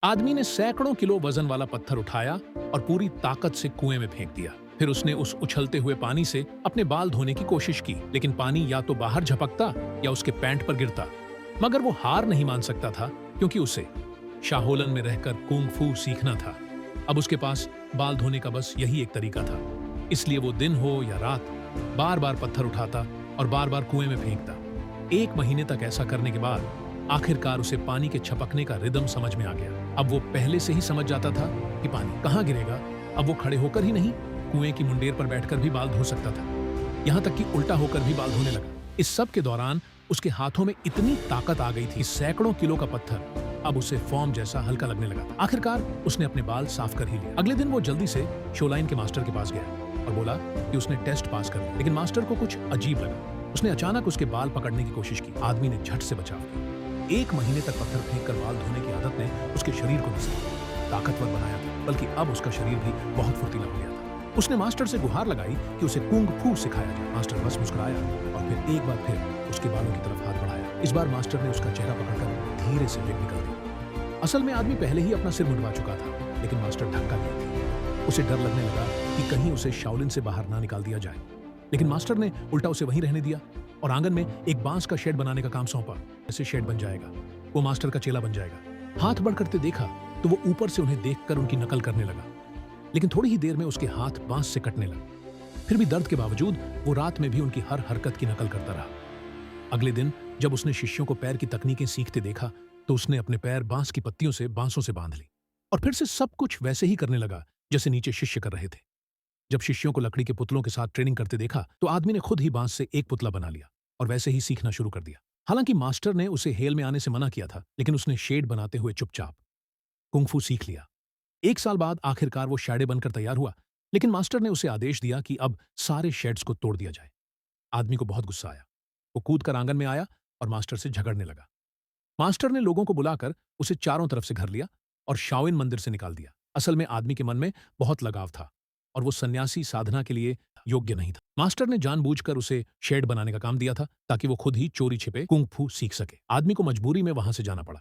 आदमी ने सैकड़ों किलो वजन वाला पत्थर उठाया और पूरी ताकत से कुएं में फेंक दिया। फिर उसने उस उछलते हुए पानी से अपने बाल धोने की कोशिश की, लेकिन पानी या तो बाहर झपकता या उसके पैंट पर गिरता। मगर वो हार नहीं मान सकता था, क्योंकि उसे शाहोलन में रहकर कुंग फू सीखना था। अब उसके पास बाल धोने का बस यही एक तरीका था। इसलिए वो दिन हो या रात बार बार पत्थर उठाता और बार बार कुएं में फेंकता। 1 महीने तक ऐसा करने के बाद आखिरकार उसे पानी के छपकने का रिदम समझ में आ गया। अब वो पहले से ही समझ जाता था कि पानी कहाँ गिरेगा। अब वो खड़े होकर ही नहीं, कुएं की मुंडेर पर बैठकर भी बाल धो सकता था। यहाँ तक कि उल्टा होकर भी बाल धोने लगा। इस सब के दौरान उसके हाथों में इतनी ताकत आ गई थी, सैकड़ों किलो का पत्थर अब उसे फॉर्म जैसा हल्का लगने लगा था। आखिरकार उसने अपने बाल साफ कर ही लिए। अगले दिन वो जल्दी से शोलाइन के मास्टर के पास गया और बोला कि उसने टेस्ट पास कर लिया। लेकिन मास्टर को कुछ अजीब लगा। उसने अचानक उसके बाल पकड़ने की कोशिश की। आदमी ने झट से बचाव किया। 1 महीने तक पत्थर फेंककर बाल धोने की आदत ने उसके शरीर को नहीं ताकतवर बनाया था, बल्कि अब उसका शरीर भी बहुत फुर्तीला हो गया था। उसने मास्टर से गुहार लगाई कि उसे कुंग फू सिखाया जाए। मास्टर बस मुस्कुराया और फिर एक बार फिर उसके बालों की तरफ हाथ बढ़ाया। इस बार मास्टर ने उसका चेहरा पकड़कर धीरे से वेग निकल दिया। असल में आदमी पहले ही अपना सिर मुंडवा चुका था, लेकिन मास्टर ढक्का नहीं था। उसे डर लगने लगा कि कहीं उसे शाओलिन से बाहर ना निकाल दिया जाए। लेकिन मास्टर ने उल्टा उसे वहीं रहने दिया और आंगन में एक बांस का शेड बनाने का काम सौंपा। ऐसे शेड बन जाएगा, वो मास्टर का चेला बन जाएगा। हाथ बढ़ करते देखा तो वो ऊपर से उन्हें देखकर उनकी नकल करने लगा। लेकिन थोड़ी ही देर में उसके हाथ बांस से कटने लगे। फिर भी दर्द के बावजूद वो रात में भी उनकी हर हरकत की नकल करता रहा। अगले दिन जब उसने शिष्यों को पैर की तकनीकें सीखते देखा तो उसने अपने पैर बांस की पत्तियों से बांसों से बांध ली और फिर से सब कुछ वैसे ही करने लगा जैसे नीचे शिष्य कर रहे थे। जब शिष्यों को लकड़ी के पुतलों के साथ ट्रेनिंग करते देखा तो आदमी ने खुद ही बांस से एक पुतला बना लिया और वैसे ही सीखना शुरू कर दिया। हालांकि मास्टर ने उसे हेल में आने से मना किया था, लेकिन उसने शेड बनाते हुए चुपचाप कुंगफू सीख लिया। 1 साल बाद आखिरकार वो शैडे बनकर तैयार हुआ, लेकिन मास्टर ने उसे आदेश दिया कि अब सारे शेड्स को तोड़ दिया जाए। आदमी को बहुत गुस्सा आया। वो कूद कर आंगन में आया और मास्टर से झगड़ने लगा। मास्टर ने लोगों को बुलाकर उसे चारों तरफ से घर लिया और शाओइन मंदिर से निकाल दिया। असल में आदमी के मन में बहुत लगाव था और वो सन्यासी साधना के लिए योग्य नहीं था। मास्टर ने जानबूझकर उसे शेड बनाने का काम दिया था ताकि वो खुद ही चोरी छिपे कुंग फू सीख सके। आदमी को मजबूरी में वहां से जाना पड़ा।